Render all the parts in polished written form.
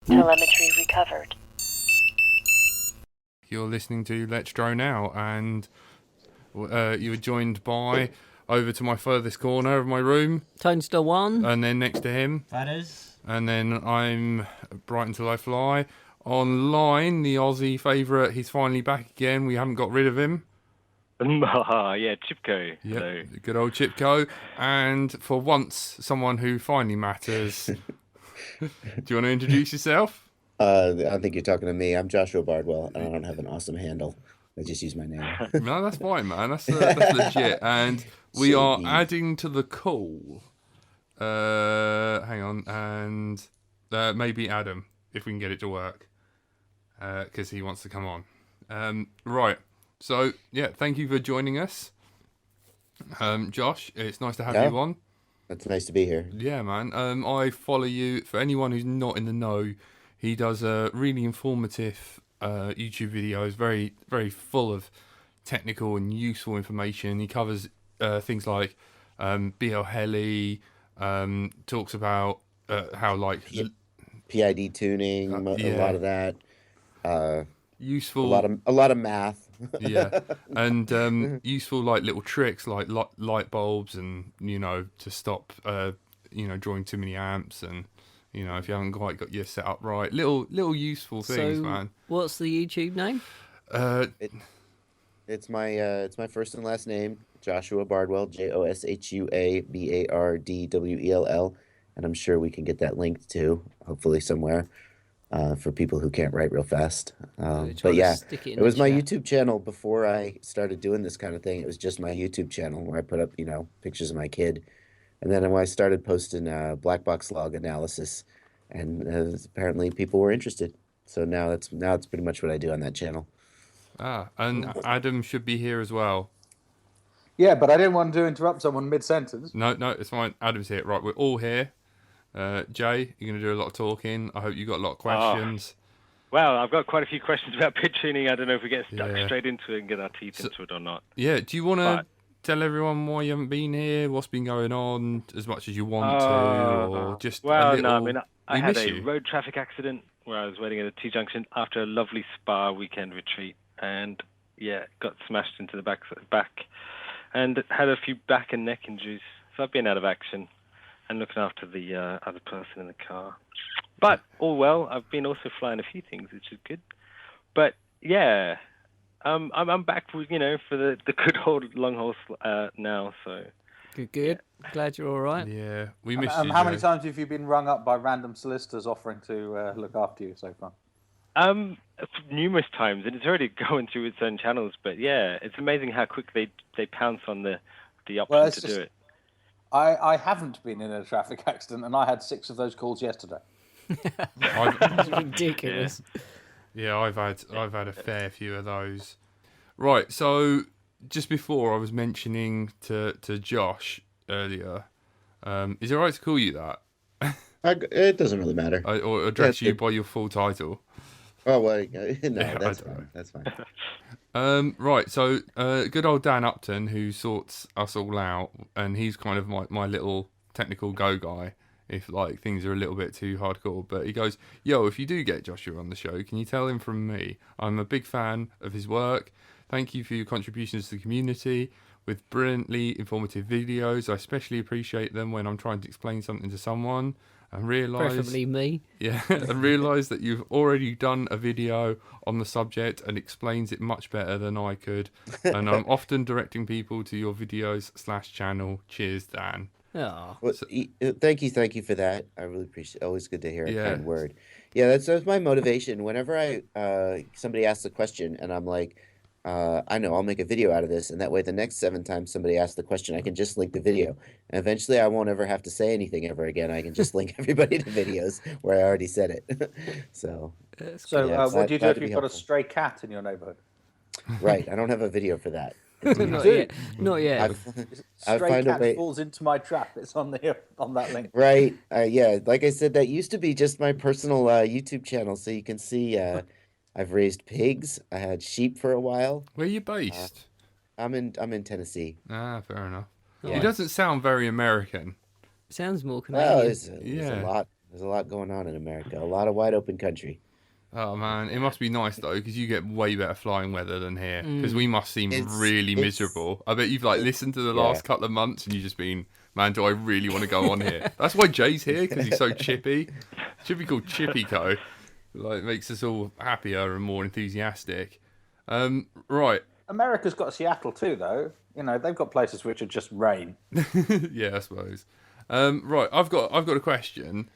Telemetry recovered. You're listening to Let's Drone Out, and you were joined by, over to my furthest corner of my room, Tonestar 1. and then next to him, PIDS. and then I'm Bright Until I Fly. Online, the Aussie favourite, he's finally back again. We haven't got rid of him. Yeah, Chipko. Yep, Hello. good old Chipko. And for once, someone who finally matters. Do you want to introduce yourself? I think you're talking to me. I'm Joshua Bardwell, and I don't have an awesome handle. I just use my name. No, that's fine, man. That's legit. And we are Shady. adding to the call. Hang on, and maybe Adam, if we can get it to work, because he wants to come on. Right. So yeah, thank you for joining us, Josh. It's nice to have you on. It's nice to be here. Yeah, man. I follow you. For anyone who's not in the know, he does really informative YouTube videos, very, very full of technical and useful information. He covers things like BL Heli, talks about how like PID tuning, a lot of that. Useful, a lot of math. Yeah, and useful like little tricks like light bulbs, and to stop drawing too many amps, and if you haven't quite got your setup right, little useful things, man. What's the YouTube name? It's my first and last name, Joshua Bardwell, JOSHUABARDWELL, and I'm sure we can get that linked too, hopefully somewhere. For people who can't write real fast. But yeah, it was my YouTube channel before I started doing this kind of thing. It was just my YouTube channel where I put up, pictures of my kid. And then when I started posting black box log analysis, and apparently people were interested. So now it's pretty much what I do on that channel. And Adam should be here as well. Yeah, but I didn't want to interrupt someone mid-sentence. No, it's fine. Adam's here. Right, we're all here. Jay, you're going to do a lot of talking. I hope you got a lot of questions. Well, I've got quite a few questions about pitch tuning. I don't know if we get stuck straight into it and get our teeth into it or not. Yeah, do you want to tell everyone why you haven't been here, what's been going on, as much as you want to, or just well, a little... no, I mean, I had a you. road traffic accident where I was waiting at a T-junction after a lovely spa weekend retreat, and got smashed into the back and had a few back and neck injuries. So I've been out of action and looking after the other person in the car. But all well, I've been also flying a few things, which is good. But yeah, I'm back for the good old long haul now. So Good. Yeah. Glad you're all right. Yeah, we missed you. How many times have you been rung up by random solicitors offering to look after you so far? Numerous times, and it's already going through its own channels. But yeah, it's amazing how quick they pounce on the option to do it. I haven't been in a traffic accident, and I had 6 of those calls yesterday. That's ridiculous. Yeah, I've had a fair few of those. Right, so just before I was mentioning to Josh earlier, is it right to call you that? It doesn't really matter. Or address you by your full title? Oh, well, no, that's fine. That's fine. Right, so good old Dan Upton, who sorts us all out, and he's kind of my little technical go guy if like things are a little bit too hardcore. But he goes, "Yo, if you do get Joshua on the show, can you tell him from me? I'm a big fan of his work. Thank you for your contributions to the community with brilliantly informative videos. I especially appreciate them when I'm trying to explain something to someone. And realise, Preferably me. Yeah, and realise that you've already done a video on the subject and explains it much better than I could. And I'm often directing people to your videos/channel. Cheers, Dan." Oh. Well, thank you for that. I really appreciate it. Always good to hear a Yeah. kind word. Yeah, that's my motivation. Whenever somebody asks a question and I'm like, I know I'll make a video out of this, and that way the next 7 times somebody asks the question, I can just link the video, and eventually I won't ever have to say anything ever again. I can just link everybody to videos where I already said it. So What do you do if you've got a helpful. stray cat in your neighborhood? Right, I don't have a video for that. Not yet. Not yet. I Stray find a cat way. falls into my trap. It's on that link. Right, yeah, like I said, that used to be just my personal YouTube channel, so you can see I've raised pigs. I had sheep for a while. Where are you based? I'm in Tennessee. Fair enough. Yeah. He doesn't sound very American. Sounds more Well, Canadian. there's a lot There's a lot going on in America. A lot of wide open country. Oh man, it must be nice though, because you get way better flying weather than here. Because we must seem really miserable. I bet you've like listened to the last couple of months and you've just been, man, do I really want to go on here? That's why Jay's here, because he's so chippy. Should be called Chippy Co. Like, makes us all happier and more enthusiastic. Right. America's got Seattle too, though. You know, they've got places which are just rain. Yeah, I suppose. Right, I've got a question.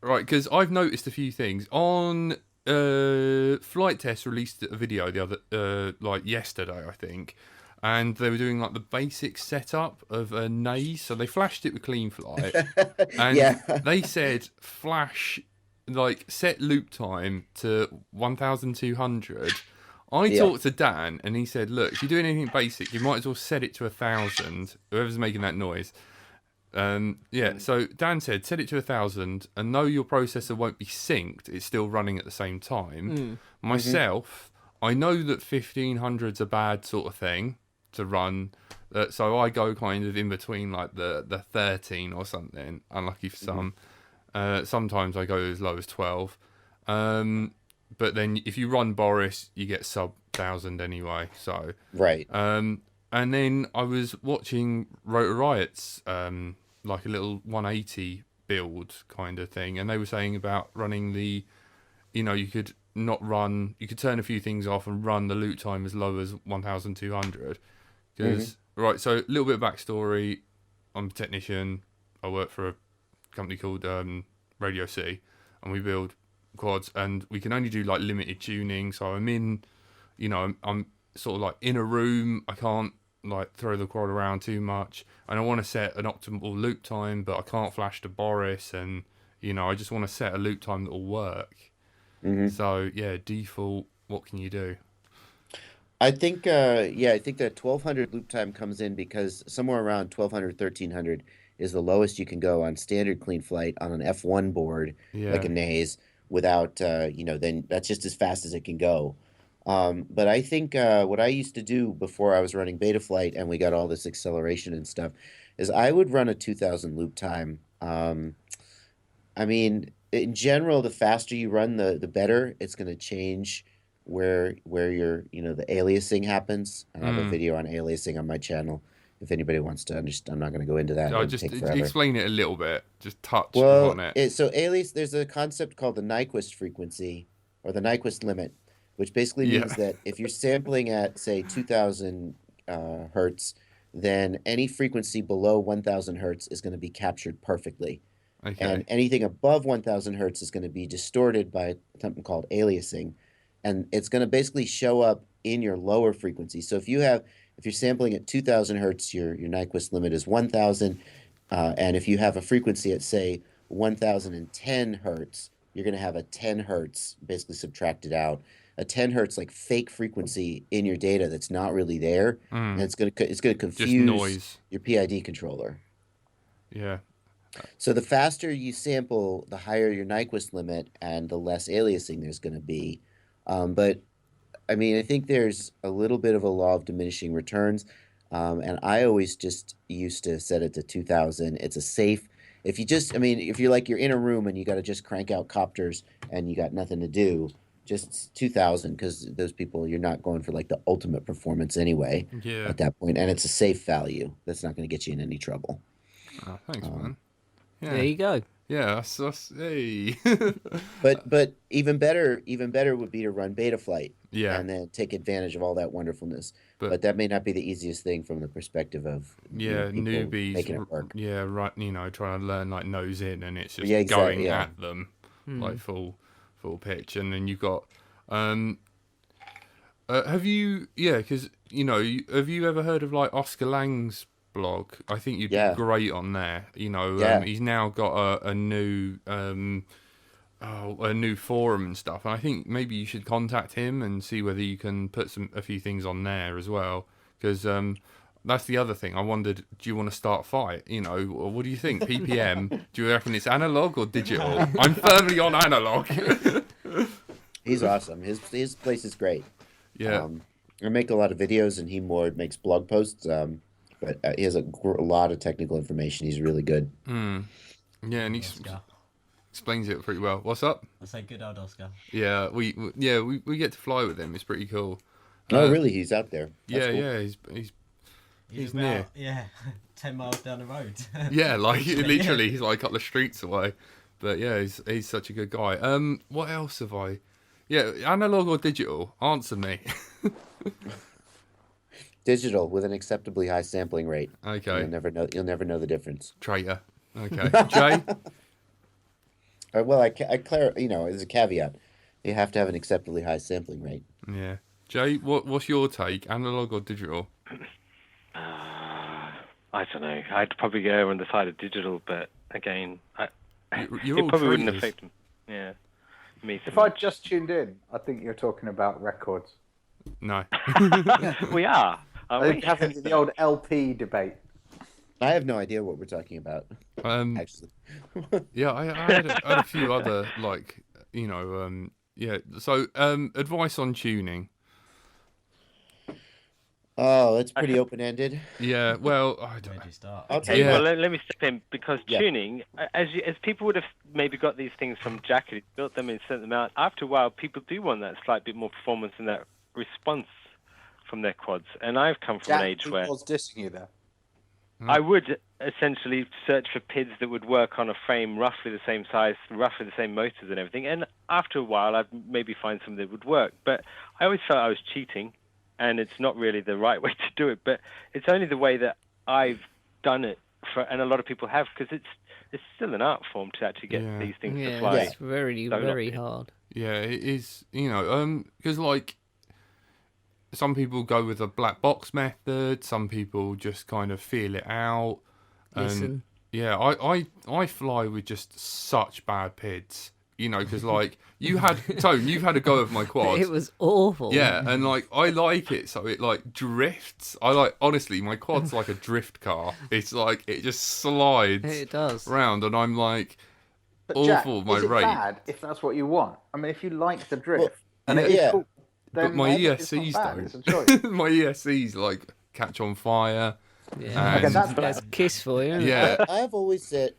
Right, because I've noticed a few things on Flight Test released a video the other like yesterday, I think, and they were doing like the basic setup of a naze. So they flashed it with Clean Flight, and they said flash like set loop time to 1,200. I talked to Dan, and he said, "Look, if you're doing anything basic, you might as well set it to 1,000. Whoever's making that noise." So Dan said set it to 1,000, and though your processor won't be synced, it's still running at the same time. Myself, I know that 1,500's a bad sort of thing to run, so I go kind of in between like the 13 or something. Unlucky for some. Sometimes I go as low as 12. But then if you run Boris, you get sub 1,000 anyway. So right. And then I was watching Rotor Riot's like a little 180 build kind of thing, and they were saying about running the, you could turn a few things off and run the loop time as low as 1,200. Because right, so a little bit of backstory. I'm a technician. I work for a company called Radio C, and we build quads, and we can only do like limited tuning. So I'm in, I'm sort of like in a room. I can't like throw the quad around too much, and I want to set an optimal loop time, but I can't flash to Boris, and I just want to set a loop time that will work. So yeah, default, what can you do? I think that 1,200 loop time comes in because somewhere around 1,200, 1,300 is the lowest you can go on standard Clean Flight on an F1 board, like a Naze, without, then that's just as fast as it can go. But I think what I used to do before I was running Betaflight and we got all this acceleration and stuff is I would run a 2,000 loop time. I mean, in general, the faster you run, the better. It's going to change where your the aliasing happens. I have a video on aliasing on my channel. If anybody wants to understand, I'm not going to go into that. No, just explain it a little bit. Just touch on it. So alias, there's a concept called the Nyquist frequency or the Nyquist limit, which basically means that if you're sampling at, say, 2,000 hertz, then any frequency below 1,000 hertz is going to be captured perfectly. Okay. And anything above 1,000 hertz is going to be distorted by something called aliasing. And it's going to basically show up in your lower frequency. So if you're sampling at 2,000 hertz, your Nyquist limit is 1,000. And if you have a frequency at, say, 1,010 hertz, you're going to have a 10 hertz basically subtracted out. A 10 hertz like fake frequency in your data that's not really there, and it's going to confuse your PID controller. Yeah. So the faster you sample, the higher your Nyquist limit, and the less aliasing there's going to be. But I mean, I think there's a little bit of a law of diminishing returns, and I always just used to set it to 2,000. It's a safe. If you're in a room and you got to just crank out copters and you got nothing to do, just 2,000, because those people, you're not going for like the ultimate performance anyway at that point, and it's a safe value that's not going to get you in any trouble. Oh, thanks, man. Yeah. There you go. Yeah, hey. but even better would be to run Betaflight. Yeah. And then take advantage of all that wonderfulness. But that may not be the easiest thing from the perspective of newbies making it work. Yeah, right. Trying to learn like nose in, and it's just going at them like full pitch, and then you've got. Have you? Yeah, because have you ever heard of like Oscar Lang's blog? I think you'd be great on there. He's now got a new forum and stuff, and I think maybe you should contact him and see whether you can put a few things on there as well, because that's the other thing. I wondered, do you want to start a fight? What do you think? PPM? Do you reckon it's analog or digital? I'm firmly on analog. He's awesome. His place is great. Yeah. I make a lot of videos, and he more makes blog posts. But he has a lot of technical information. He's really good. Yeah, and he explains it pretty well. What's up? I say good old Oscar. Yeah, we get to fly with him. It's pretty cool. Oh, really? He's out there. That's cool. Yeah. He's near. Yeah, 10 miles down the road. Yeah, like literally, he's like a couple of streets away. But yeah, he's such a good guy. What else have I? Yeah, analog or digital? Answer me. Digital with an acceptably high sampling rate. Okay. You'll never know the difference. Traitor. Okay. Jay? Well, as a caveat, you have to have an acceptably high sampling rate. Yeah. Jay, what's your take? Analog or digital? I don't know. I'd probably go on the side of digital, but again, You're it all probably wouldn't traitors. affect me. Me. If I just tuned in, I think you're talking about records. No. We are. I think having the old LP debate. I have no idea what we're talking about. Actually. Yeah, I had a few other, So, advice on tuning. Oh, that's pretty open-ended. Yeah, well, I don't Where know. do you start? Okay, Yeah. well, let me step in, because tuning, as people would have maybe got these things from Jack, who built them and sent them out, after a while, people do want that slight bit more performance and that response from their quads. And I've come from an age where was dissing you there. I would essentially search for PIDS that would work on a frame roughly the same size, roughly the same motors and everything. And after a while, I'd maybe find some that would work. But I always felt I was cheating, and it's not really the right way to do it. But it's only the way that I've done it, and a lot of people have, because it's still an art form to actually get these things to fly. It's very, very hard. Yeah, it is, because, some people go with a black box method, some people just kind of feel it out. And Listen. yeah, I fly with just such bad PIDs, because you've had a go of my quads. It was awful. Yeah, and I like it, so it drifts. Honestly, my quad's like a drift car. It's it just slides. It does. Round, and I'm But awful. Jack, My is it rate. bad if that's what you want? I mean, if you like the drift, Well, and it is yeah. cool, then But my maybe it's not ESCs bad, don't. It's a choice. My ESCs catch on fire. Yeah. And- Okay, that's That's Kiss for you. Isn't it? Yeah. I've always said,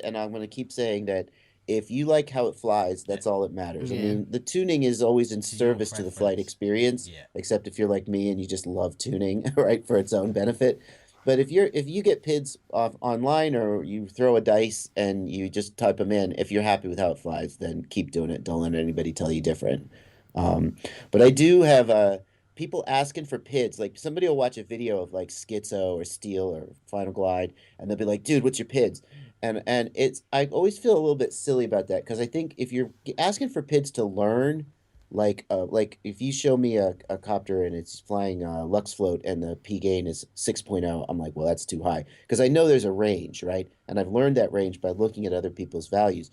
and I'm going to keep saying that if you like how it flies, that's all that matters. I Yeah. mean, the tuning is always in To your service to the flight preference. experience, Yeah. except if you're like me and you just love tuning, right, for its own benefit. But if you get PIDs off online, or you throw a dice and you just type them in, if you're happy with how it flies, then keep doing it. Don't let anybody tell you different. But I do have people asking for PIDs. Like, somebody will watch a video of Schizo or Steel or Final Glide, and they'll be like, "Dude, what's your PIDs?" And I always feel a little bit silly about that, because I think if you're asking for PIDs to learn, like if you show me a copter and it's flying Lux Float and the P gain is 6.0, I'm like, well, that's too high, because I know there's a range, right? And I've learned that range by looking at other people's values.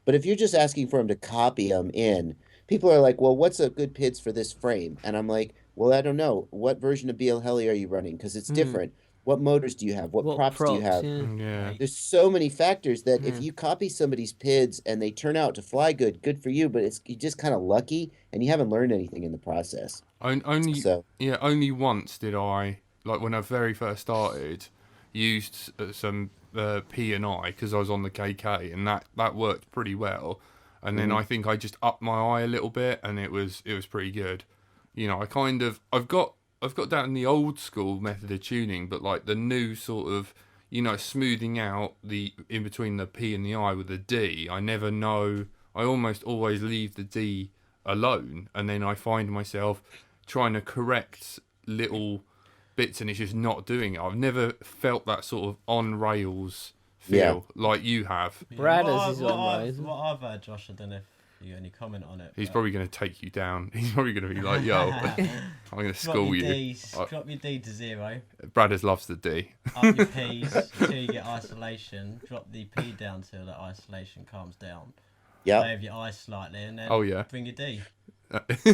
But if you're just asking for them to copy them in, people are like, well, what's a good PIDs for this frame? And I'm like, well, I don't know. What version of BL Heli are you running? Because it's different. What motors do you have? What props do you have? Yeah. Yeah. There's so many factors that if you copy somebody's PIDs and they turn out to fly good for you, but you're just kind of lucky and you haven't learned anything in the process. Only once did I, when I very first started, used some P and I, because I was on the KK, and that worked pretty well. And then I think I just upped my eye a little bit, and it was pretty good. I've got down the old school method of tuning, but the new sort of, smoothing out the in between the P and the I with the D. I never know. I almost always leave the D alone, and then I find myself trying to correct little bits, and it's just not doing it. I've never felt that sort of on rails feel like you have. Brad What has his I- own what ways. I've- What I've heard, Josh, I don't know if you got any comment on it. He's but probably going to take you down. He's probably going to be like, "Yo, I'm going to drop school your you." Ds, drop your D to 0, Bradders loves the D. up your Ps until you get isolation, drop the P down till the isolation calms down. Yeah. Play with your eye slightly, and then bring your D.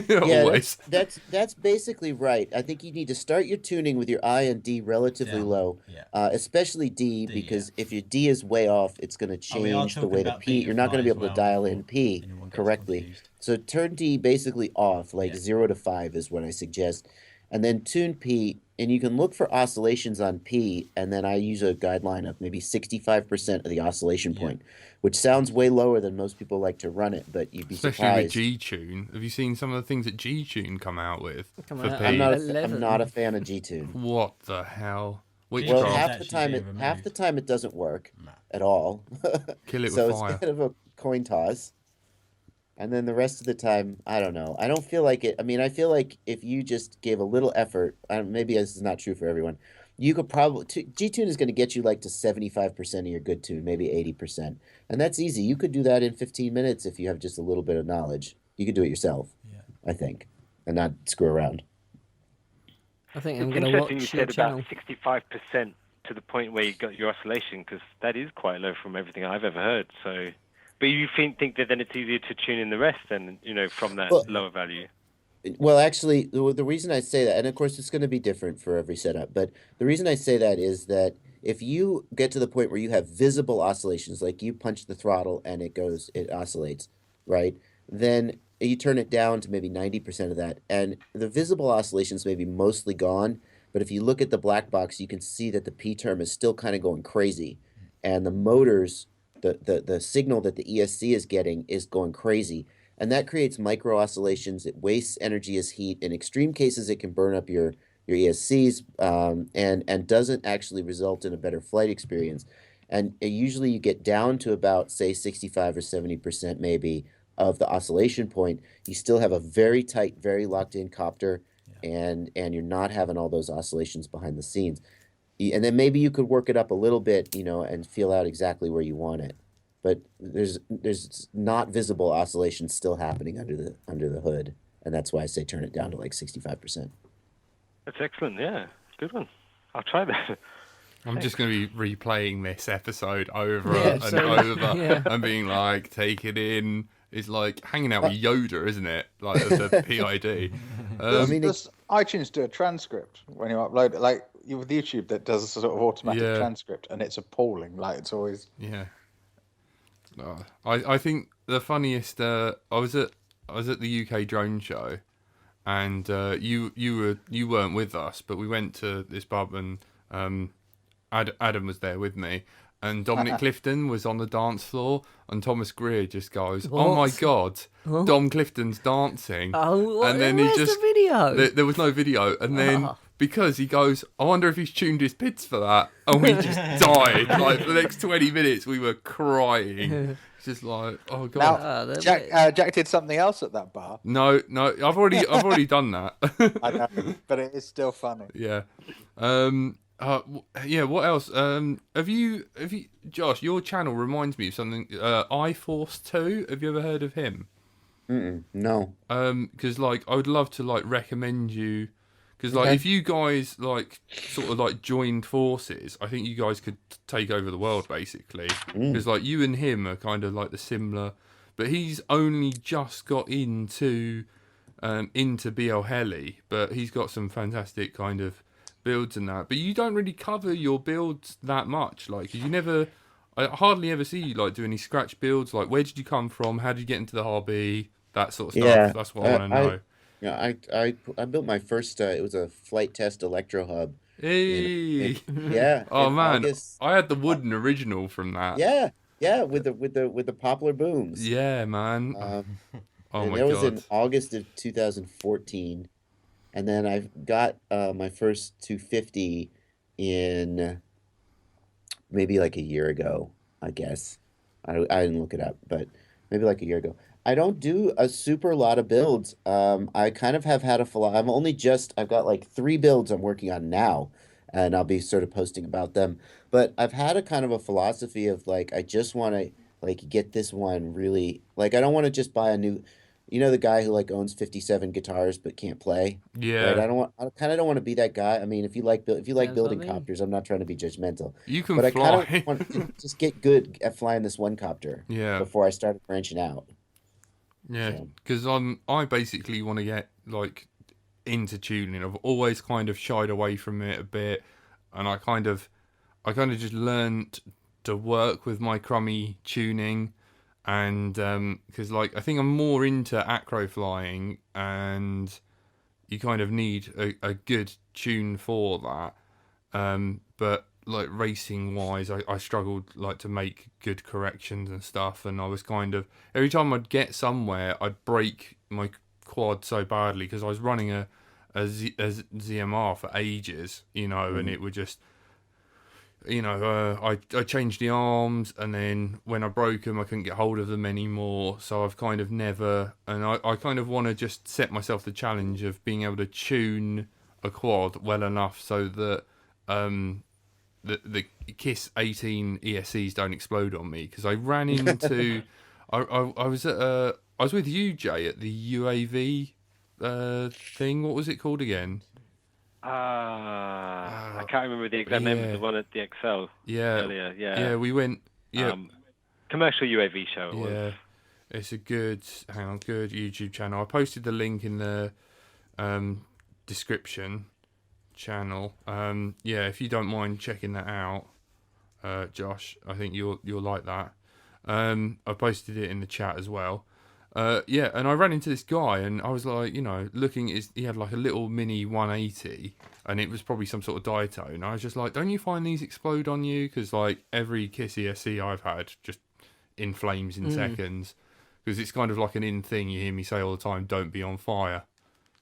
Yeah, Always. that's basically right. I think you need to start your tuning with your I and D relatively Down. low, Yeah. especially D, because if your D is way off, it's going to we are change the talking way the about P. beta You're not going to be flight able as to well dial in before P anyone gets correctly. confused. So turn D basically off, Yeah. 0 to 5 is what I suggest, and then tune P and you can look for oscillations on P, and then I use a guideline of maybe 65% of the oscillation point, which sounds way lower than most people like to run it, but you'd be especially surprised. with G-Tune. Have you seen some of the things that G-Tune come out with for P? I'm not a fan of G-Tune. What the hell? Well, half the time it doesn't work at all. Kill it so with fire. it's kind of a coin toss. And then the rest of the time, I don't know. I don't feel like it. I mean, I feel like if you just gave a little effort, maybe this is not true for everyone, you could probably, G-Tune is going to get you like to 75% of your good tune, maybe 80%. And that's easy. You could do that in 15 minutes if you have just a little bit of knowledge. You could do it yourself, I think, and not screw around. I think I'm going to watch you your said channel. about 65% to the point where you got your oscillation, because that is quite low from everything I've ever heard. So, but you think that then it's easier to tune in the rest then, from that lower value? Well, actually, the reason I say that, and of course it's going to be different for every setup, but the reason I say that is that if you get to the point where you have visible oscillations, like you punch the throttle and it oscillates, right? Then you turn it down to maybe 90% of that, and the visible oscillations may be mostly gone, but if you look at the black box, you can see that the P term is still kind of going crazy, and the motors, the signal that the ESC is getting is going crazy, and that creates micro oscillations. It wastes energy as heat. In extreme cases, it can burn up your ESCs, and doesn't actually result in a better flight experience. And usually you get down to about, say, 65 or 70% maybe of the oscillation point. You still have a very tight, very locked in copter, and you're not having all those oscillations behind the scenes. And then maybe you could work it up a little bit, and feel out exactly where you want it. But there's not visible oscillations still happening under the hood, and that's why I say turn it down to like 65%. That's excellent. Yeah, good one. I'll try that. I'm just going to be replaying this episode over and over and being like, take it in. It's like hanging out with Yoda, isn't it? Like the PID. Does iTunes do a transcript when you upload it? Like with YouTube, that does a sort of automatic transcript, and it's appalling. Like it's always I think the funniest. I was at the UK drone show, and you weren't with us, but we went to this pub, and Adam was there with me, and Dominic Clifton was on the dance floor, and Thomas Greer just goes, What? "Oh my God, Dom Clifton's dancing!" Oh, and then where's he just the video? There was no video, and then because he goes, "I wonder if he's tuned his PIDS for that," and we just died. Like for the next 20 minutes, we were crying. It's just like, oh God. Now, Jack did something else at that bar. No, I've already done that. I know, but it is still funny. Yeah. What else? Have you, Josh? Your channel reminds me of something. iForce 2. Have you ever heard of him? No. Because I would love to recommend you. Because if you guys sort of joined forces, I think you guys could take over the world basically. Because you and him are kind of the similar, but he's only just got into BL Heli, but he's got some fantastic kind of builds and that. But you don't really cover your builds that much, cause I hardly ever see you do any scratch builds. Where did you come from? How did you get into the hobby? That sort of stuff. Yeah, That's what I want to know. Yeah, I built my first. It was a flight test electro hub. Hey. Oh man, August. I had the wooden original from that. Yeah, with the poplar booms. Yeah, man. Oh my God. That was in August of 2014, and then I got my first 250 in maybe a year ago. I guess I didn't look it up, but maybe a year ago. I don't do a super lot of builds. I kind of have had I've got 3 builds I'm working on now, and I'll be sort of posting about them. But I've had a kind of a philosophy of I just want to get this one really, I don't want to just buy a new, the guy who owns 57 guitars but can't play. Yeah. Right? I kind of don't want to be that guy. I mean, if you like building copters, I'm not trying to be judgmental. You can but fly. I kind of want to just get good at flying this one copter. Yeah. Before I started branching out. Yeah, because I basically want to get into tuning. I've always kind of shied away from it a bit, and I kind of just learned to work with my crummy tuning, and because I think I'm more into acro flying, and you kind of need a good tune for that. But like racing wise, I struggled like to make good corrections and stuff, and I was kind of every time I'd get somewhere, I'd break my quad so badly because I was running a ZMR for ages, and it would just, I changed the arms, and then when I broke them, I couldn't get hold of them anymore. So I've kind of never, and I kind of want to just set myself the challenge of being able to tune a quad well enough so that the KISS 18 ESCs don't explode on me, because I ran into I was with you, Jay, at the UAV thing. What was it called again? I can't remember the exact name of the one at the Excel earlier. Yeah, we went. Yeah, commercial UAV show. It was. It's a good YouTube channel. I posted the link in the description channel. If you don't mind checking that out, Josh, I think you'll like that. I posted it in the chat as well. And I ran into this guy, and I was like, looking at he had like a little mini 180, and it was probably some sort of diatone. I was just like, don't you find these explode on you? Because like every KISS ESC I've had just in flames in seconds, because it's kind of like an in thing. You hear me say all the time, don't be on fire,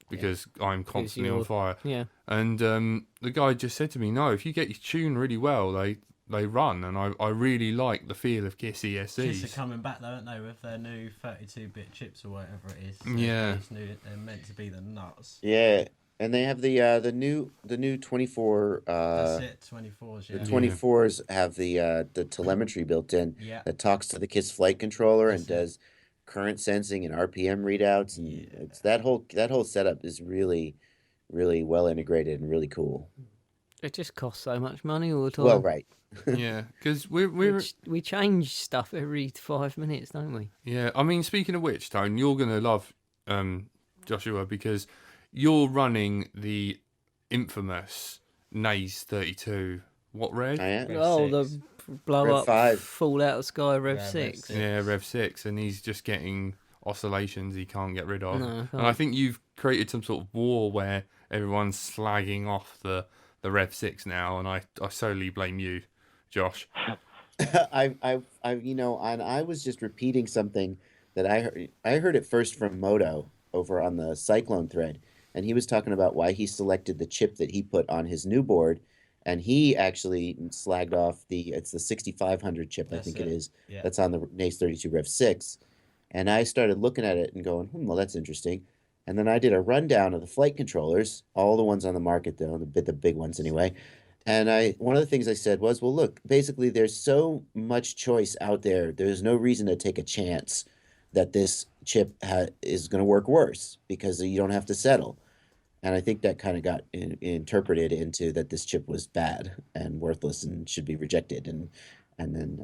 because I'm constantly on fire. Yeah. And the guy just said to me, no, if you get your tune really well, they run, and I really like the feel of KISS ESCs. KISS are coming back though, aren't they, with their new 32-bit chips or whatever it is. Yeah. They're meant to be the nuts. Yeah, and they have the new 24. That's it, 24s. Yeah. The 24s have the telemetry built in that talks to the KISS flight controller and does current sensing and RPM readouts, and it's that whole setup is really, really well integrated and really cool. It just costs so much money all the time. Well, right. Yeah, because we change stuff every 5 minutes, don't we? Yeah, I mean, speaking of which, Tone, you're gonna love Joshua, because you're running the infamous Naze 32. What Rev? The blow Rev up, 5. fall out of sky, Rev 6. Yeah, Rev 6, and he's just getting oscillations he can't get rid of. No, and I think you've created some sort of war where everyone's slagging off the Rev 6 now, and I solely blame you, Josh. And I was just repeating something that I heard it first from Moto over on the Cyclone thread, and he was talking about why he selected the chip that he put on his new board, and he actually slagged off it's the 6500 chip, I think it is. Yeah. That's on the Naze 32 Rev 6, and I started looking at it and going, well, that's interesting. And then I did a rundown of the flight controllers, all the ones on the market, though, the big ones anyway. And one of the things I said was, well, look, basically there's so much choice out there. There's no reason to take a chance that this chip is going to work worse, because you don't have to settle. And I think that kind of got interpreted into that this chip was bad and worthless and should be rejected. And then,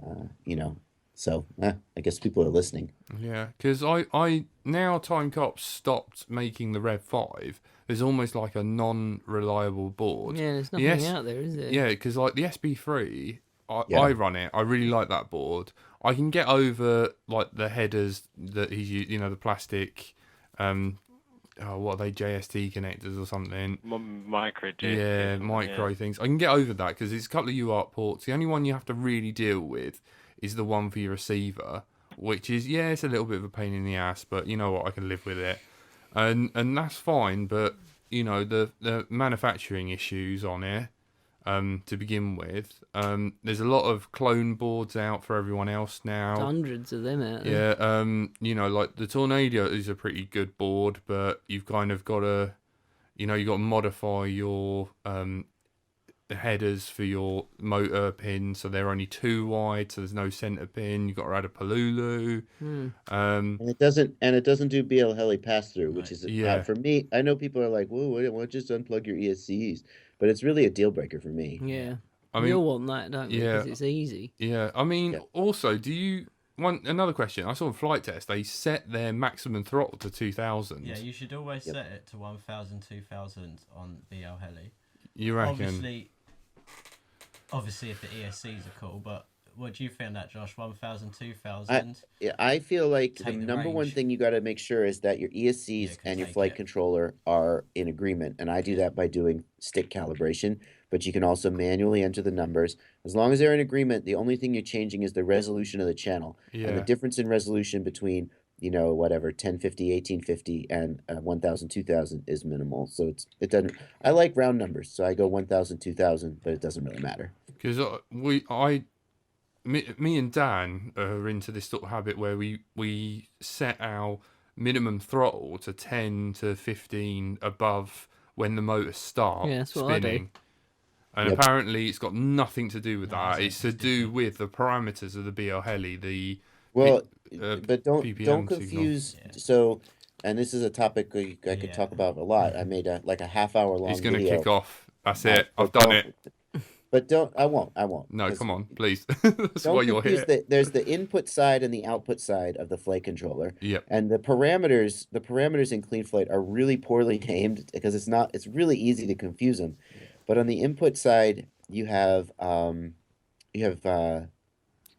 so I guess people are listening. Yeah, because I now Time Cop stopped making the Rev 5. There's almost like a non-reliable board. Yeah, there's nothing out there, is there? Yeah, because like the SB3, I run it. I really like that board. I can get over like the headers that he's used, the plastic, what are they, JST connectors or something? Micro things. I can get over that because it's a couple of UART ports. The only one you have to really deal with is the one for your receiver, which is, it's a little bit of a pain in the ass, but you know what, I can live with it. And that's fine, but, the manufacturing issues on it, to begin with, there's a lot of clone boards out for everyone else now. Hundreds of them out there. Yeah, like the Tornado is a pretty good board, but you've kind of got to, you've got to modify your headers for your motor pin, so they're only 2 wide, so there's no center pin. You've got to add a Palulu. And it doesn't do BL heli pass through, which is for me. I know people are like, "Whoa, why don't you just unplug your ESCs?" But it's really a deal breaker for me. Yeah, we all want that, don't we? Because it's easy. Yeah, I mean, also, do you want another question? I saw in Flight Test they set their maximum throttle to 2,000. Yeah, you should always set it to 1,000, 2,000 on BL heli. You reckon? Obviously, if the ESCs are cool, but what do you think that, Josh? 1,000, 2,000? I feel like the Take the number one range. thing you got to make sure is that your ESCs can and your take flight it. controller are in agreement. And I do that by doing stick calibration, but you can also manually enter the numbers. As long as they're in agreement, the only thing you're changing is the resolution of the channel. Yeah. And the difference in resolution between, whatever, 1050, 1850, and 1000, 2000 is minimal. So it doesn't, I like round numbers. So I go 1000, 2000, but it doesn't really matter. Because me and Dan are into this sort of habit where we set our minimum throttle to 10 to 15 above when the motors start Yeah, that's what I do. spinning. And Yep. apparently it's got nothing to do with No, that. it's It's to do different. with the parameters of the BL heli, the Well, uh, but don't PPM confuse. Yeah. So, and this is a topic I could Yeah. talk about a lot. I made a half-hour long He's going to video. kick off. That's Uh, it. I've but done don't- it. But don't. I won't. No, 'cause come on, please. That's Don't why you're confuse here. there's the input side and the output side of the flight controller. Yep. And the parameters in Clean Flight are really poorly named because it's really easy to confuse them. But on the input side, you have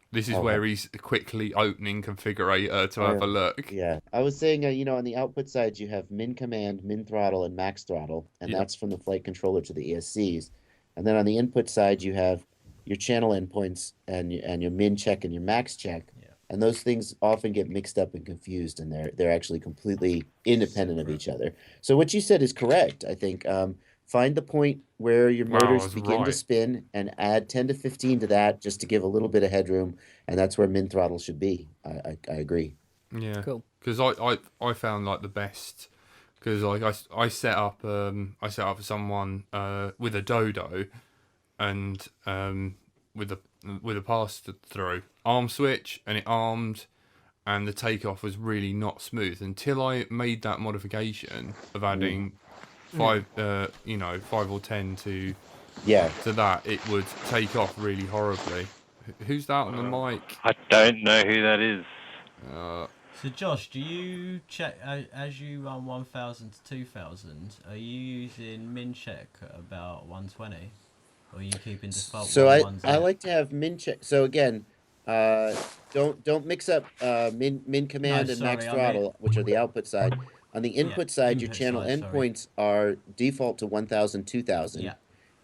This is Oh, where he's quickly opening configurator to have a look. yeah. I was saying, on the output side, you have min command, min throttle, and max throttle, and Yep. that's from the flight controller to the ESCs. And then on the input side, you have your channel endpoints and your min check and your max check. Yeah. And those things often get mixed up and confused, and they're actually completely independent of each other. So what you said is correct, I think. Find the point where your Wow, I motors was begin to right. spin and add 10 to 15 to that just to give a little bit of headroom, and that's where min throttle should be. I agree. Yeah. Cool. Because I found like the best, because like I set up for someone with a Dodo, and with a pass through arm switch, and it armed, and the takeoff was really not smooth until I made that modification of adding 5 or 10 to Yeah. that. It would take off really horribly. Who's that on the mic? I don't know who that is. So Josh, do you check as you run 1,000 to 2,000? Are you using min check at about 120, or are you keeping default? So I 110? like to have min check. So again, don't mix up min command and max sorry, throttle, which are the output side. On the input side, your input channel side, sorry. endpoints are default to 1000, 2000. Yeah.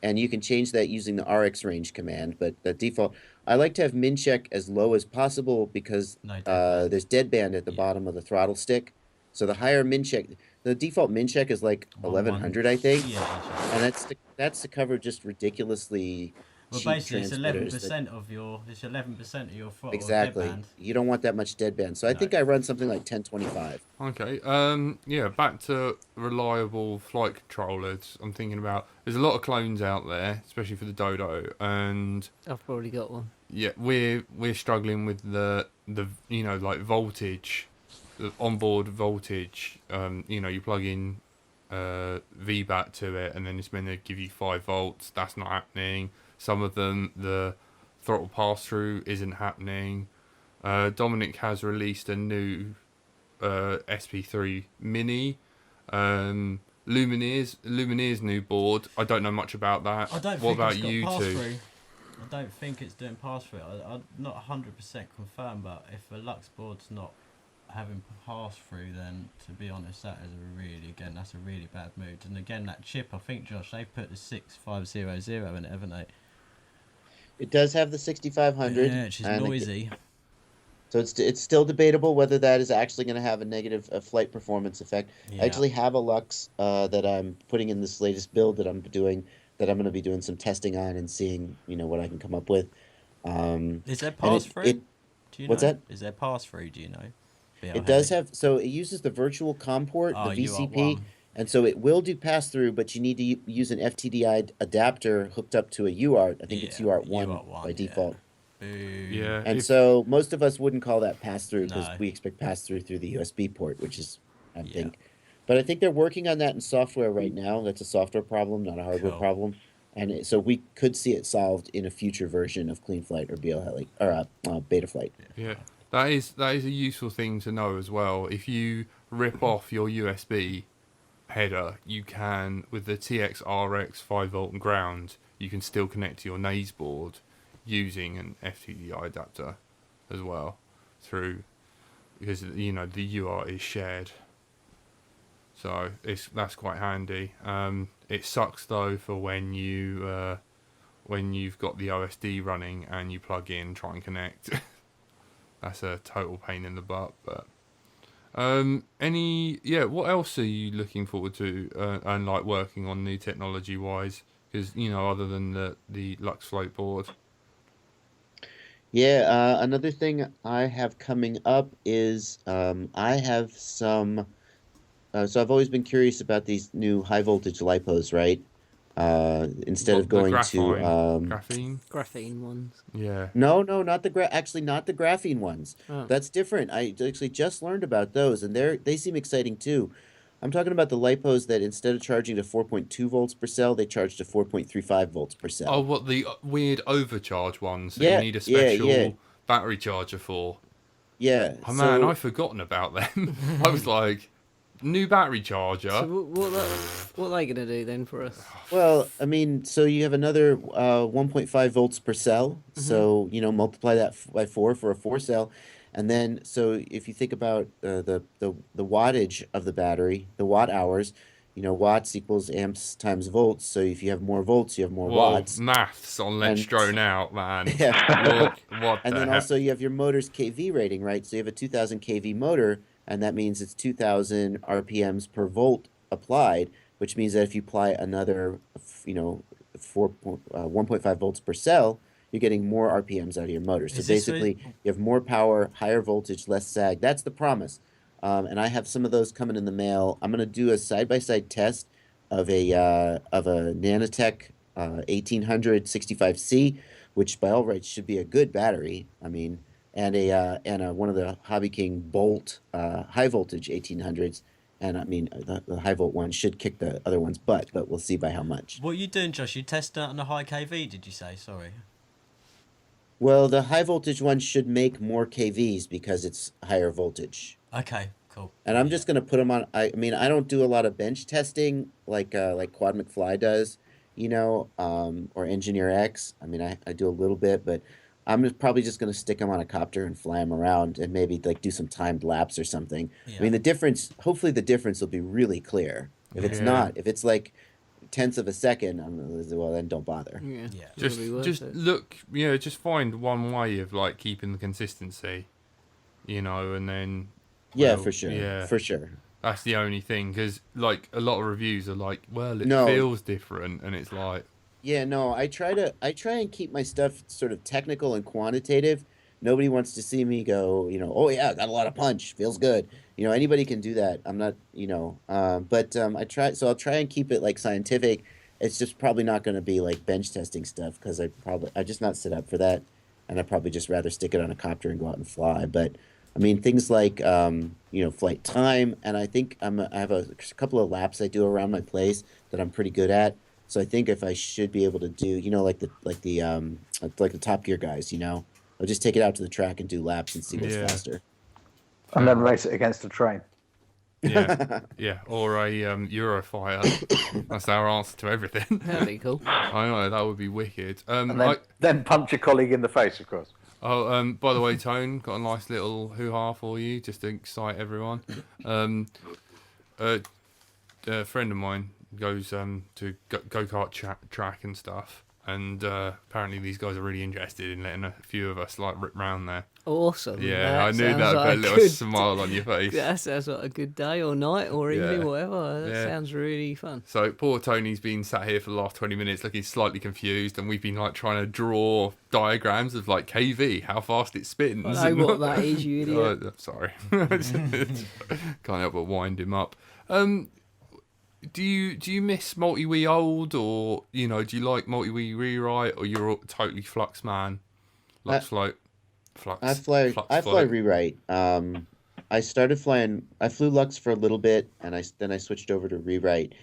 And you can change that using the RX range command, but the default, I like to have min check as low as possible because No deadband. there's deadband at the Yeah. bottom of the throttle stick. So the higher min check, the default min check is like 1100, I think. Yeah. And that's to cover just ridiculously Well, cheap basically, it's transmitters 11% of your. It's 11% of your throttle. Exactly. Deadband. You don't want that much deadband. So I think I run something like 1025. Okay. Yeah. Back to reliable flight controllers. I'm thinking about. There's a lot of clones out there, especially for the Dodo, and I've probably got one. yeah, we're struggling with the like voltage, the onboard voltage. You plug in VBAT to it, and then it's meant to give you 5 volts. That's not happening. Some of them, the throttle pass through isn't happening. Dominic has released a new SP3 Mini. Lumineer's new board. I don't know much about that. I don't what think about it's got you pass two? through. I don't think it's doing pass through. I'm not 100% confirmed, but if a Lux board's not having pass through, then to be honest, that's a really bad mood. And again, that chip, I think, Josh, they put the 6500 in it, haven't they? It does have the 6500. Yeah, which is and noisy. So it's still debatable whether that is actually going to have a negative flight performance effect. Yeah. I actually have a Lux that I'm putting in this latest build that I'm doing, that I'm going to be doing some testing on and seeing, what I can come up with. Is there pass through? Do you what's know? that? Is there pass through? Do you know? It does have, so it uses the virtual COM port, Oh, the you are VCP, one. and so it will do pass through, but you need to use an FTDI adapter hooked up to a UART. I think it's UART 1 UART1, by yeah. default. Boo. Yeah. And so most of us wouldn't call that pass through because No. we expect pass through the USB port, which is, I Yeah. think. But I think they're working on that in software right now. That's a software problem, not a hardware Cool. problem. And so we could see it solved in a future version of Clean Flight or BL Heli or Beta Flight. Yeah, that is a useful thing to know as well. If you rip off your USB header, you can, with the TX RX 5 volt and ground, you can still connect to your NAS board using an FTDI adapter as well because the UART is shared. So that's quite handy. It sucks though for when you've got the OSD running and you plug in, try and connect. That's a total pain in the butt. But what else are you looking forward to and like working on new technology wise? Because other than the Lux float board. Yeah, another thing I have coming up is I have some. So I've always been curious about these new high voltage lipos, right? Instead of going to graphene ones. Yeah. No, not the not the graphene ones. Oh. That's different. I actually just learned about those, and they seem exciting too. I'm talking about the lipos that instead of charging to 4.2 volts per cell, they charge to 4.35 volts per cell. Oh, what the weird overcharge ones that you need a special battery charger for? Yeah. Oh man, I've forgotten about them. I was like, new battery charger. So what are they going to do then for us? Well, I mean, so you have another 1.5 volts per cell. Mm-hmm. So, multiply that by 4 for a 4 cell. And then, so if you think about the wattage of the battery, the watt hours, watts equals amps times volts. So if you have more volts, you have more watts. Maths on Let's Drone Out, man. Yeah. What and then also you have your motor's kV rating, right? So you have a 2000 kV motor, and that means it's 2000 RPMs per volt applied, which means that if you apply another, 1.5 volts per cell, you're getting more RPMs out of your motor. So basically, you have more power, higher voltage, less sag. That's the promise. And I have some of those coming in the mail. I'm going to do a side-by-side test of a Nanotech 1800 65C, which by all rights should be a good battery. I mean, and one of the Hobby King Bolt high voltage 1800s. And I mean, the high volt one should kick the other one's butt, but we'll see by how much. What are you doing, Josh? You testing it on a high kV, did you say? Sorry. Well, the high voltage one should make more kVs because it's higher voltage. Okay, cool. And I'm just going to put them on. I mean, I don't do a lot of bench testing like Quad McFly does, or Engineer X. I mean, I do a little bit, but I'm probably just going to stick them on a copter and fly them around and maybe like do some timed laps or something. Yeah. I mean, hopefully the difference will be really clear. If it's not, if it's like tenths of a second, well, then don't bother. Yeah. Just look, just find one way of like keeping the consistency, and then. Yeah, for sure. Yeah, for sure. That's the only thing, because like a lot of reviews are like, well, it feels different, and it's like. Yeah, no, I try and keep my stuff sort of technical and quantitative. Nobody wants to see me go, oh yeah, got a lot of punch, feels good. Anybody can do that. I'm not, but I try. So I'll try and keep it like scientific. It's just probably not going to be like bench testing stuff because I just not set up for that, and I probably just rather stick it on a copter and go out and fly. But I mean things like flight time, and I think I have a couple of laps I do around my place that I'm pretty good at. So I think if I should be able to do, like the Top Gear guys, I'll just take it out to the track and do laps and see what's faster. And then race it against a train. Yeah, or a Eurofighter. That's our answer to everything. That'd be cool. I know, that would be wicked. And then punch your colleague in the face, of course. Oh, by the way, Tone, got a nice little hoo-ha for you, just to excite everyone. A friend of mine goes to go-kart track and stuff, and apparently these guys are really interested in letting a few of us like rip round there. Awesome. Yeah, I knew that would put a little smile on your face. That sounds like a good day or night or evening, whatever. That sounds really fun. So poor Tony's been sat here for the last 20 minutes looking slightly confused, and we've been like trying to draw diagrams of like KV, how fast it spins. I know what that is, you idiot. Sorry. Can't help but wind him up. Do you miss multi-wee old, or do you like multi-wee rewrite, or you're a totally flux man? Lux float. Flux. I fly rewrite. I started flying. I flew Lux for a little bit, and then I switched over to rewrite,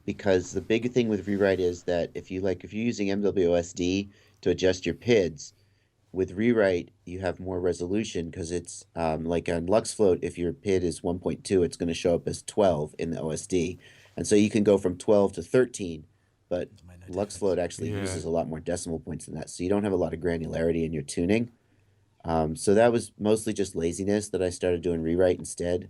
because the big thing with rewrite is that if you're using MWSD to adjust your PIDS, with rewrite you have more resolution, because it's like on Lux float, if your PID is 1.2, it's going to show up as 12 in the OSD, and so you can go from 12 to 13. But LuxFloat actually uses a lot more decimal points than that, so you don't have a lot of granularity in your tuning. So that was mostly just laziness that I started doing rewrite instead.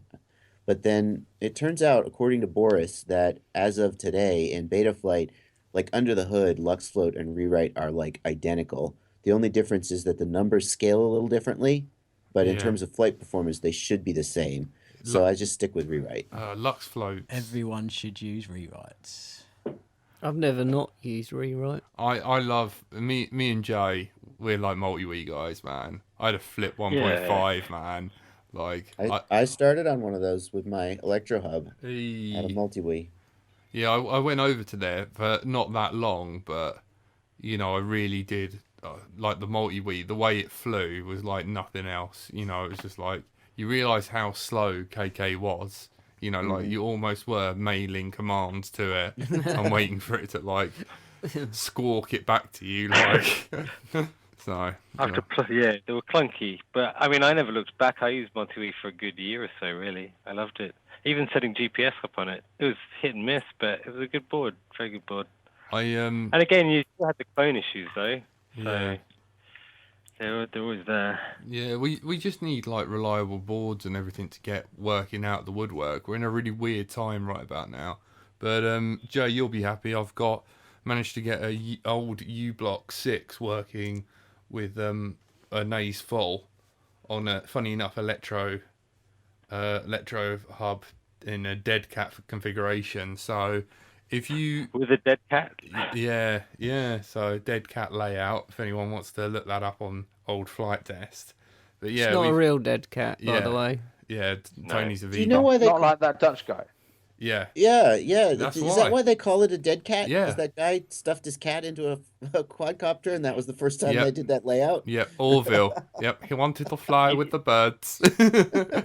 But then it turns out, according to Boris, that as of today in Betaflight, like under the hood, LuxFloat and rewrite are like identical. The only difference is that the numbers scale a little differently, but in terms of flight performance, they should be the same. So I just stick with rewrite. LuxFloat. Everyone should use rewrites. I've never not used rewrite. I love me and Jay. We're like multi-wee guys, man. I had a flip 1.5, man. Like I started on one of those with my Electro Hub at a multi-wee. Yeah, I went over to there for not that long, but you know, I really did like the multi-wee. The way it flew was like nothing else. You know, it was just like you realise how slow KK was. You know, like you almost were mailing commands to it and waiting for it to like squawk it back to you, like. So they were clunky, but I mean, I never looked back. I used multi-wee for a good year or so. Really, I loved it. Even setting GPS up on it, it was hit and miss, but it was a good board, very good board. And again, you still had the clone issues though, so they're always there. Yeah, we just need like reliable boards and everything to get working out the woodwork. We're in a really weird time right about now, but Jay, you'll be happy. I've managed to get a old U-Block 6 working with a naze full on a, funny enough, electro hub in a dead cat configuration. So if you with a dead cat, so dead cat layout. If anyone wants to look that up on old flight test, but yeah, it's not a real dead cat, by the way. Yeah, Tony's a vegan. Do you know why they not like that Dutch guy? Yeah. Is that why they call it a dead cat? Yeah. Because that guy stuffed his cat into a quadcopter, and that was the first time they did that layout? Yep, Orville. Yep, he wanted to fly with the birds.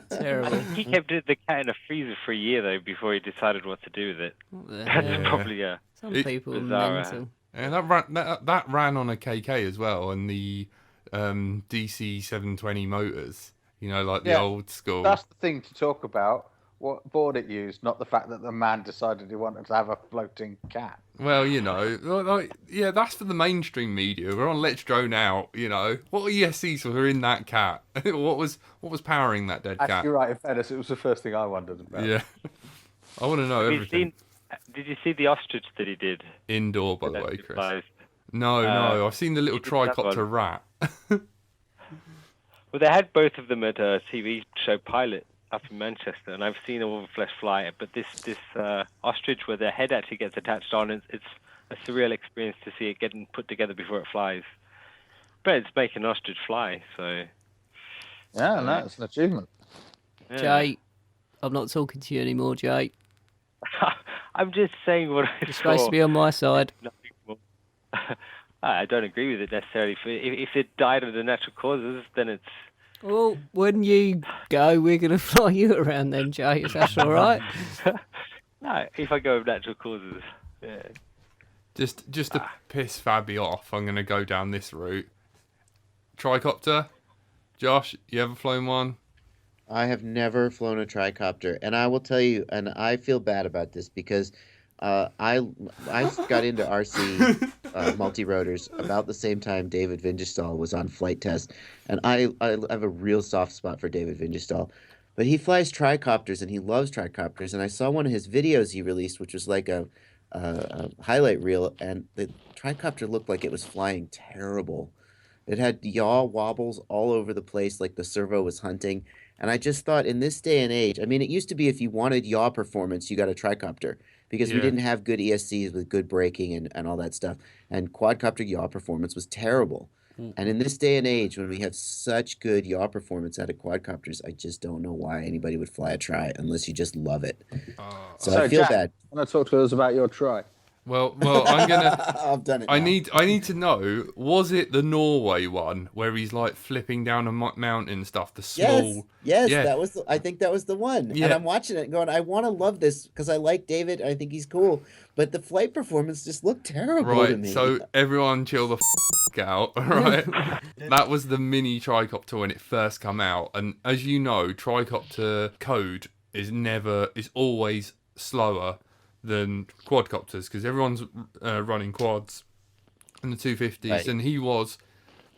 Terrible. He kept the cat in a freezer for a year, though, before he decided what to do with it. That's probably, Some people are mental. And that ran on a KK as well, and the DC 720 motors, you know, like the old school. That's the thing to talk about. What board it used, not the fact that the man decided he wanted to have a floating cat. Well, you know, that's for the mainstream media. We're on Let's Drone Out, you know. What ESCs were in that cat? what was powering that dead cat? You're right, in fairness, it was the first thing I wondered about. Yeah. I want to know everything. Did you see the ostrich that he did? Indoor, by the way, Chris. No. I've seen the little tricopter rat. Well, they had both of them at a TV show pilot up in Manchester, and I've seen all the flesh fly it. But this ostrich, where the head actually gets attached on, it's a surreal experience to see it getting put together before it flies. But it's making an ostrich fly, so. Yeah, that's an achievement. Yeah. Jay, I'm not talking to you anymore, Jay. I'm just saying what I You're supposed to be on my side. I don't agree with it necessarily. If it died of the natural causes, then it's. Well, when you go, we're going to fly you around then, Jay, if that's all right. No, if I go with natural causes, yeah. Just to piss Fabby off, I'm going to go down this route. Tricopter? Josh, you ever flown one? I have never flown a tricopter, and I will tell you, and I feel bad about this because I got into RC multi-rotors about the same time David Vingestal was on flight test, and I have a real soft spot for David Vingestal. But he flies tricopters, and he loves tricopters, and I saw one of his videos he released, which was like a highlight reel, and the tricopter looked like it was flying terrible. It had yaw wobbles all over the place, like the servo was hunting. And I just thought, in this day and age, I mean, it used to be if you wanted yaw performance, you got a tricopter, because we didn't have good ESCs with good braking and all that stuff. And quadcopter yaw performance was terrible. And in this day and age, when we have such good yaw performance out of quadcopters, I just don't know why anybody would fly a tri unless you just love it. So I feel Jack, bad. Want to talk to us about your tri? Well, I'm gonna. I've done it. I now. need to know. Was it the Norway one where he's like flipping down a mountain and stuff? The small. Yes, that was. I think that was the one. Yeah. And I'm watching it and going, I want to love this because I like David. I think he's cool, but the flight performance just looked terrible to Right. me. So everyone chill the out. All right. That was the mini tricopter when it first come out, and as you know, tricopter code is always slower than quadcopters because everyone's running quads and the 250s, Right. and he was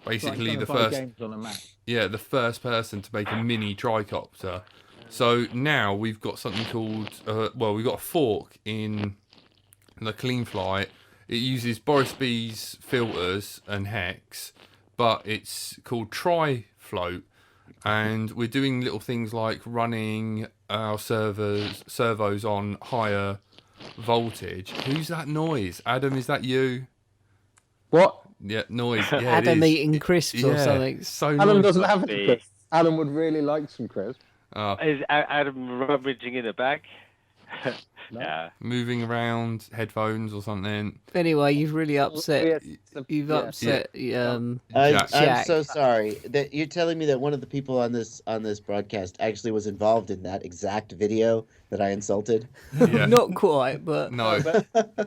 basically the first. Games on a Mac. Yeah, the first person to make a mini tricopter. So now we've got something called we've got a fork in the Cleanflight. It uses Boris B's filters and hex, but it's called Tri-Float, and we're doing little things like running our servos on higher voltage. Who's that noise? Adam, is that you? What? Yeah, noise. Yeah, Adam eating crisps or something. So Adam noisy. doesn't have any crisps. Adam would really like some crisps. Is Adam rummaging in the bag? Yeah. Moving around, headphones or something. Anyway, you've really upset. You've upset. I'm Jack. so sorry that you're telling me that one of the people on this broadcast actually was involved in that exact video that I insulted. Yeah. Not quite, but No.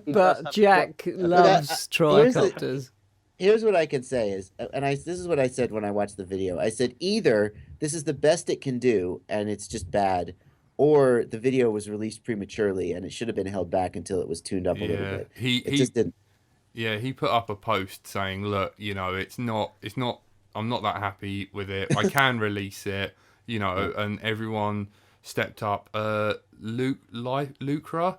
but Jack loves tricopters. Here's what I can say is, this is what I said when I watched the video. I said either this is the best it can do and it's just bad, or the video was released prematurely and it should have been held back until it was tuned up a little bit. He just didn't. Yeah, he put up a post saying, "Look, it's not. I'm not that happy with it. I can release it, and everyone stepped up. Lucra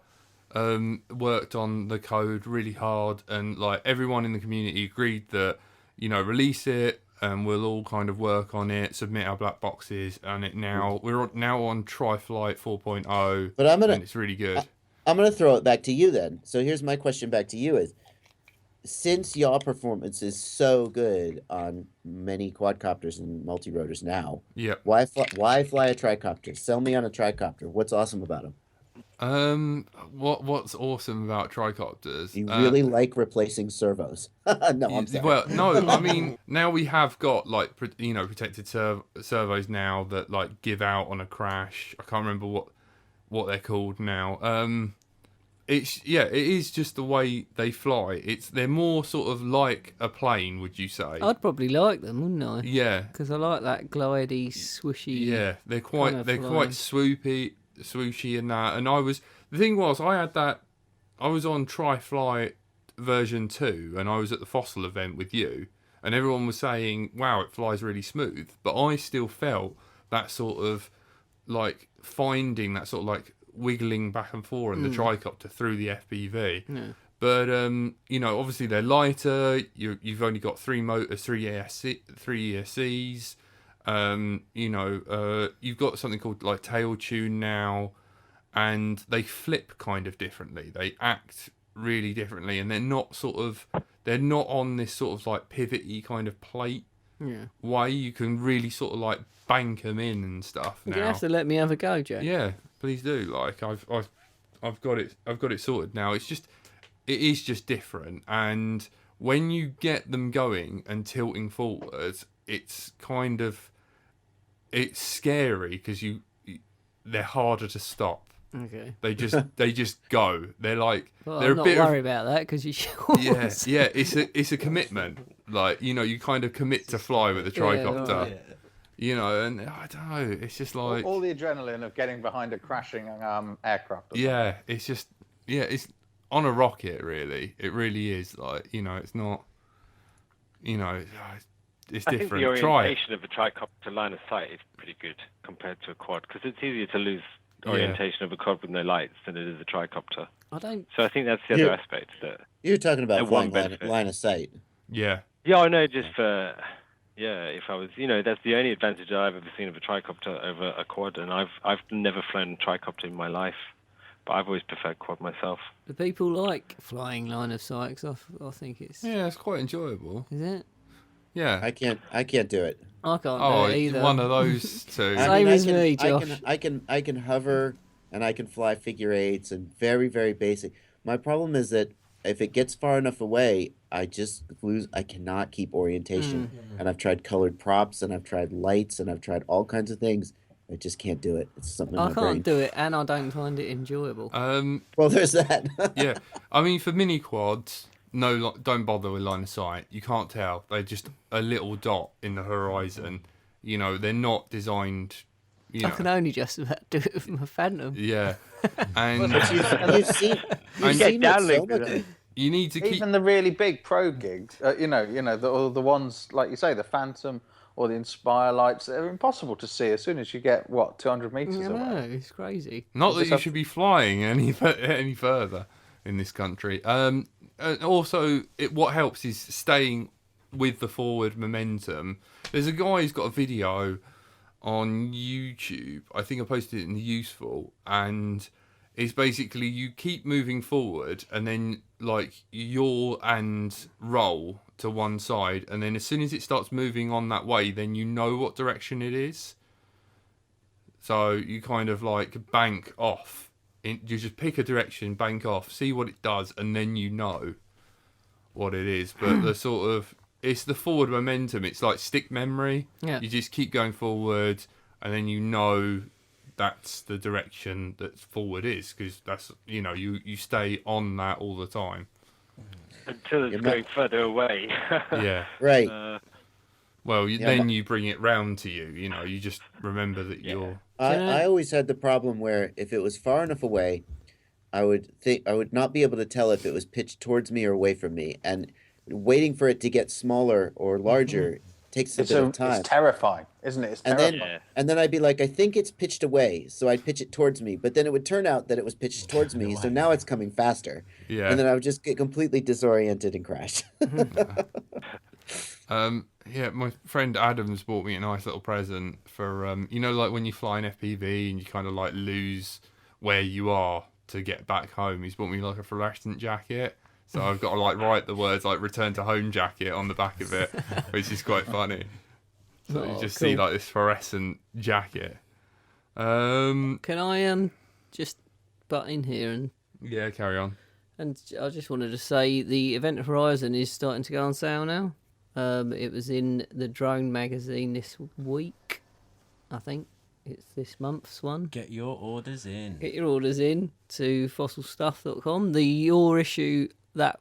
worked on the code really hard, and like everyone in the community agreed that release it, and we'll all kind of work on it, submit our black boxes, and we're now on Tri-Flight 4.0. But and it's really good. I'm gonna throw it back to you then. So here's my question back to you: is since yaw performance is so good on many quadcopters and multi-rotors now, why fly a tricopter? Sell me on a tricopter. What's awesome about them? What's awesome about tricopters? You really like replacing servos. No, I'm sorry. Well, no, I mean now we have got like protected servos now that like give out on a crash. I can't remember what they're called now. It is just the way they fly. They're more sort of like a plane, would you say? I'd probably like them, wouldn't I? Yeah, because I like that glidey, swishy. Yeah, they're quite swooshy and that. And I was on Tri-Flight version 2, and I was at the Fossil event with you, and everyone was saying, "Wow, it flies really smooth." But I still felt that sort of like finding that sort of like wiggling back and forth in the tricopter through the FPV. Yeah. But obviously they're lighter. You've only got 3 motors, 3 ESCs. You've got something called like tail tune now, and they flip kind of differently. They act really differently, and they're not on this sort of like pivoty kind of plate way. You can really sort of like bank them in and stuff. Now. You have to let me have a go, Jack. Yeah, please do. Like I've got it sorted now. It is just different, and when you get them going and tilting forwards, it's scary because they're harder to stop. Okay. They just go. They're like they're I'm not worried about that because you sure. Yeah. It's a commitment. Like you kind of commit to fly with a tricopter. And I don't know. It's just like all the adrenaline of getting behind a crashing aircraft. It's on a rocket. Really, it really is. Like it's not. It's different. I think the orientation of a tricopter line of sight is pretty good compared to a quad, because it's easier to lose orientation of a quad with no lights than it is a tricopter. So I think that's the other aspect. You're talking about flying line of sight. Yeah. Yeah, I know. Just for if I was, that's the only advantage I've ever seen of a tricopter over a quad, and I've never flown a tricopter in my life, but I've always preferred quad myself. Do people like flying line of sight? 'Cause I think it's it's quite enjoyable. Is it? Yeah. I can't do it. I can't do it either. One of those two. Same as me, Josh. I can hover and I can fly figure eights and very, very basic. My problem is that if it gets far enough away, I just lose. I cannot keep orientation. And I've tried colored props, and I've tried lights, and I've tried all kinds of things. I just can't do it. It's something in my brain. I can't do it, and I don't find it enjoyable. Well, there's that. Yeah. I mean, for mini quads, no, don't bother with line of sight. You can't tell. They're just a little dot in the horizon. They're not designed, I can only just about do it with my Phantom. Yeah, and you've seen it so much. You need to keep even the really big pro gigs. The ones like you say, the Phantom or the Inspire lights. They're impossible to see as soon as you get 200 meters away. No, it's crazy. Not that you should be flying any further in this country. Also, what helps is staying with the forward momentum. There's a guy who's got a video on YouTube. I think I posted it in the useful, and it's basically you keep moving forward, and then like yaw and roll to one side, and then as soon as it starts moving on that way, then you know what direction it is. So you kind of like bank off. You just pick a direction, bank off, see what it does, and then you know what it is. But it's the forward momentum. It's like stick memory. Yeah. You just keep going forward, and then you know that's the direction that forward is, because that's, you stay on that all the time. Until it's going further away. Yeah. Right. Then you bring it round to you. You just remember that you're... I always had the problem where if it was far enough away, I would not be able to tell if it was pitched towards me or away from me. And waiting for it to get smaller or larger takes a bit of time. It's terrifying, isn't it? It's terrifying. And then I'd be like, I think it's pitched away, so I'd pitch it towards me. But then it would turn out that it was pitched towards me, so now it's coming faster. Yeah. And then I would just get completely disoriented and crash. My friend Adam's bought me a nice little present for, like when you fly an FPV and you kind of like lose where you are to get back home. He's bought me like a fluorescent jacket. So I've got to like write the words like "return to home jacket" on the back of it, which is quite funny. So you just see like this fluorescent jacket. Can I just butt in here and carry on. And I just wanted to say the Event Horizon is starting to go on sale now. It was in the Drone magazine this week, I think. It's this month's one. Get your orders in. Get your orders in to fossilstuff.com. The Your issue that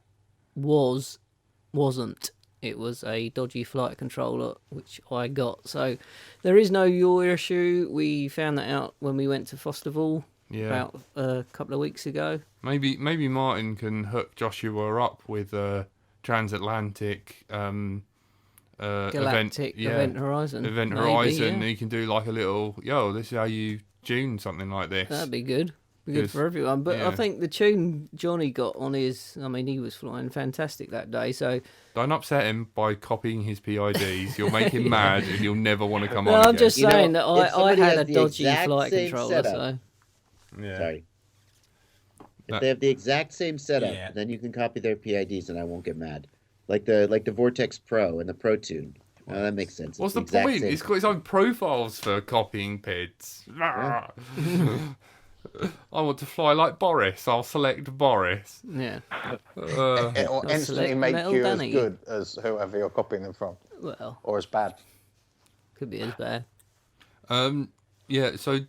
wasn't. It was a dodgy flight controller, which I got. So there is no Your issue. We found that out when we went to Fosterville about a couple of weeks ago. Maybe Martin can hook Joshua up with a transatlantic Galactic Event Horizon. Event Maybe, Horizon, yeah. and you can do like a little, this is how you tune something like this. That'd be good. Good for everyone. But I think the tune Johnny got on his, he was flying fantastic that day. So don't upset him by copying his PIDs. You'll make him mad and he'll never want to come on I'm again. just saying that I had a dodgy exact flight same controller. setup. So Sorry. If they have the exact same setup, then you can copy their PIDs and I won't get mad. Like the Vortex Pro and the Pro Tune. Oh, that makes sense. What's the point? It's got its own profiles for copying PIDs. Yeah. I want to fly like Boris. I'll select Boris. Yeah. It will instantly make you Danny. as good as whoever you're copying them from. Well. Or as bad. Could be as bad. So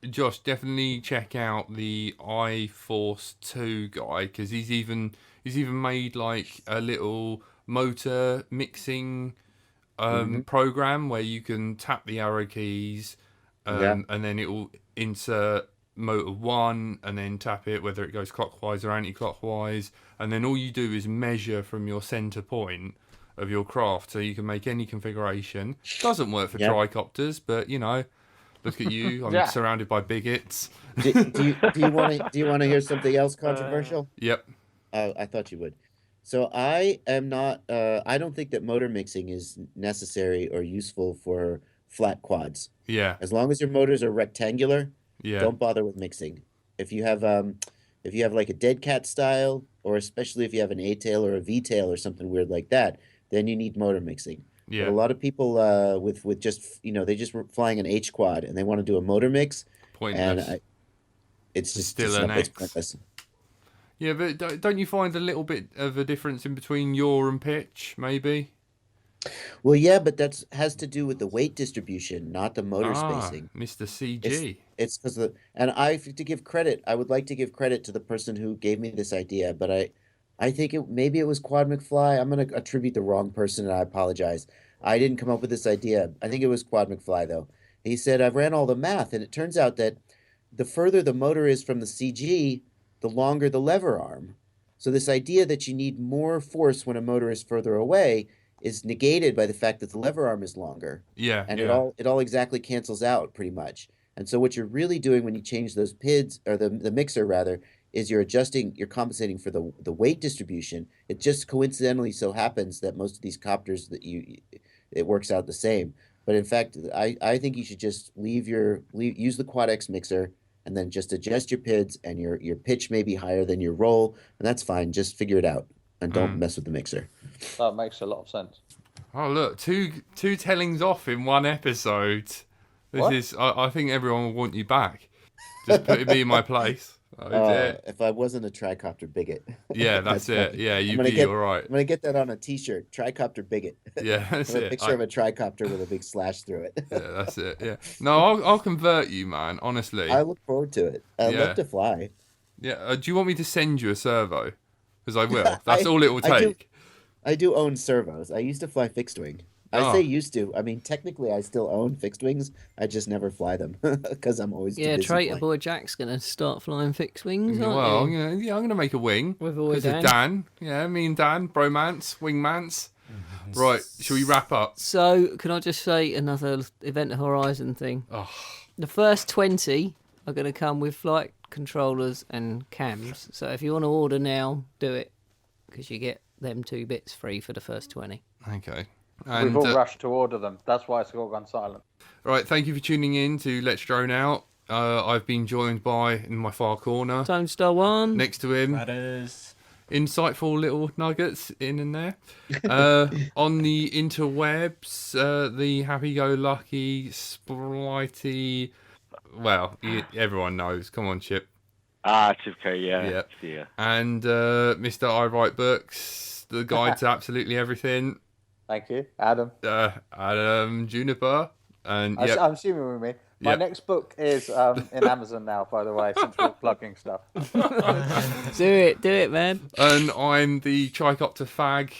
Josh, definitely check out the iForce 2 guy, because he's even made like a little motor mixing program where you can tap the arrow keys and then it will insert motor 1 and then tap it whether it goes clockwise or anti-clockwise, and then all you do is measure from your center point of your craft, so you can make any configuration. Doesn't work for tricopters, but look at you. I'm surrounded by bigots. Do you want to hear something else controversial? Yep. I thought you would. So I am not. I don't think that motor mixing is necessary or useful for flat quads. Yeah. As long as your motors are rectangular, don't bother with mixing. If you have like a dead cat style, or especially if you have an A tail or a V tail or something weird like that, then you need motor mixing. Yeah. But a lot of people with just they just were flying an H quad and they want to do a motor mix. Pointless. And it's just still an X. Pointless. Yeah, but don't you find a little bit of a difference in between yaw and pitch, maybe? Well, yeah, but that has to do with the weight distribution, not the motor spacing. Mr. CG. It's because and I would like to give credit to the person who gave me this idea, but I think maybe it was Quad McFly. I'm going to attribute the wrong person, and I apologize. I didn't come up with this idea. I think it was Quad McFly, though. He said, I've ran all the math, and it turns out that the further the motor is from the CG, the longer the lever arm. So this idea that you need more force when a motor is further away is negated by the fact that the lever arm is longer. Yeah. And yeah. it all exactly cancels out pretty much. And so what you're really doing when you change those PIDs, or the mixer rather, is you're compensating for the weight distribution. It just coincidentally so happens that most of these copters it works out the same. But in fact, I think you should just use the Quad X mixer and then just adjust your PIDs, and your pitch may be higher than your roll, and that's fine. Just figure it out and don't mess with the mixer. That makes a lot of sense. Oh look, two tellings off in one episode. I think everyone will want you back. Just put me in my place. If I wasn't a tricopter bigot. Yeah, that's it. Yeah, you'd be all right. I'm going to get that on a t-shirt. Tricopter bigot. Yeah, that's it. A picture of a tricopter with a big slash through it. Yeah, that's it. Yeah. No, I'll convert you, man, honestly. I look forward to it. I'd love to fly. Yeah. Do you want me to send you a servo? Because I will. That's all it will take. I do own servos. I used to fly fixed wing. I say used to. I mean, technically, I still own fixed wings. I just never fly them because I'm always too busy Traitor Boy Jack's gonna start flying fixed wings. Well, I'm gonna make a wing with Dan. Yeah, me and Dan, bromance, wingmance. Right, shall we wrap up? So, can I just say another Event Horizon thing? Oh. The first 20 are going to come with flight controllers and cams. So, if you want to order now, do it, because you get them 2 bits free for the first 20. Okay. And, we've all rushed to order them. That's why it's all gone silent. Right, thank you for tuning in to Let's Drone Out. I've been joined by, in my far corner, Tone Star 1. Next to him, That is insightful little nuggets in and there. On the interwebs, the happy-go-lucky, splitey, well, everyone knows. Come on, Chip. Chipko, yeah. Yeah. And Mr. I Write Books, the guide to absolutely everything. Thank you, Adam. Adam Juniper. And I'm assuming with me. My next book is in Amazon now, by the way, since we're plugging stuff. Do it, man. And I'm the tricopter fag,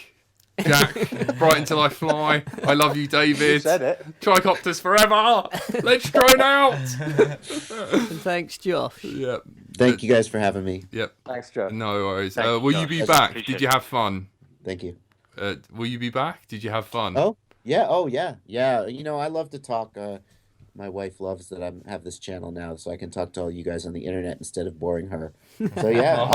Jack. Bright until I fly. I love you, David. You said it. Tricopters forever. Let's drone out. And thanks, Josh. Yep. Thank you guys for having me. Yep. Thanks, Joe. No worries. Will you be back? Did you have fun? Thank you. Will you be back? Did you have fun? Oh, yeah. Yeah. You know, I love to talk. My wife loves that I have this channel now, so I can talk to all you guys on the internet instead of boring her. So yeah.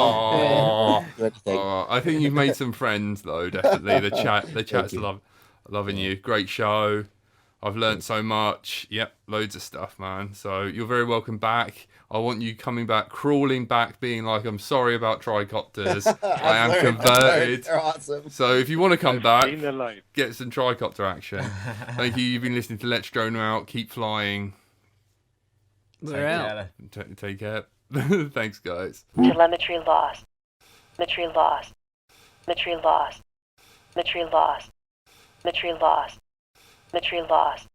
I think you've made some friends though. Definitely, the chat's loving you. Great show. I've learnt so much. Yep, loads of stuff, man. So you're very welcome back. I want you coming back, crawling back, being like, I'm sorry about tricopters. I am converted. They're awesome. So if you want to come back, get some tricopter action. Thank you. You've been listening to Let's Drone Out. Keep flying. We're out. Take care. Thanks, guys. Telemetry lost. Metry lost. Metry lost. Metry lost. Metry lost. Metry lost.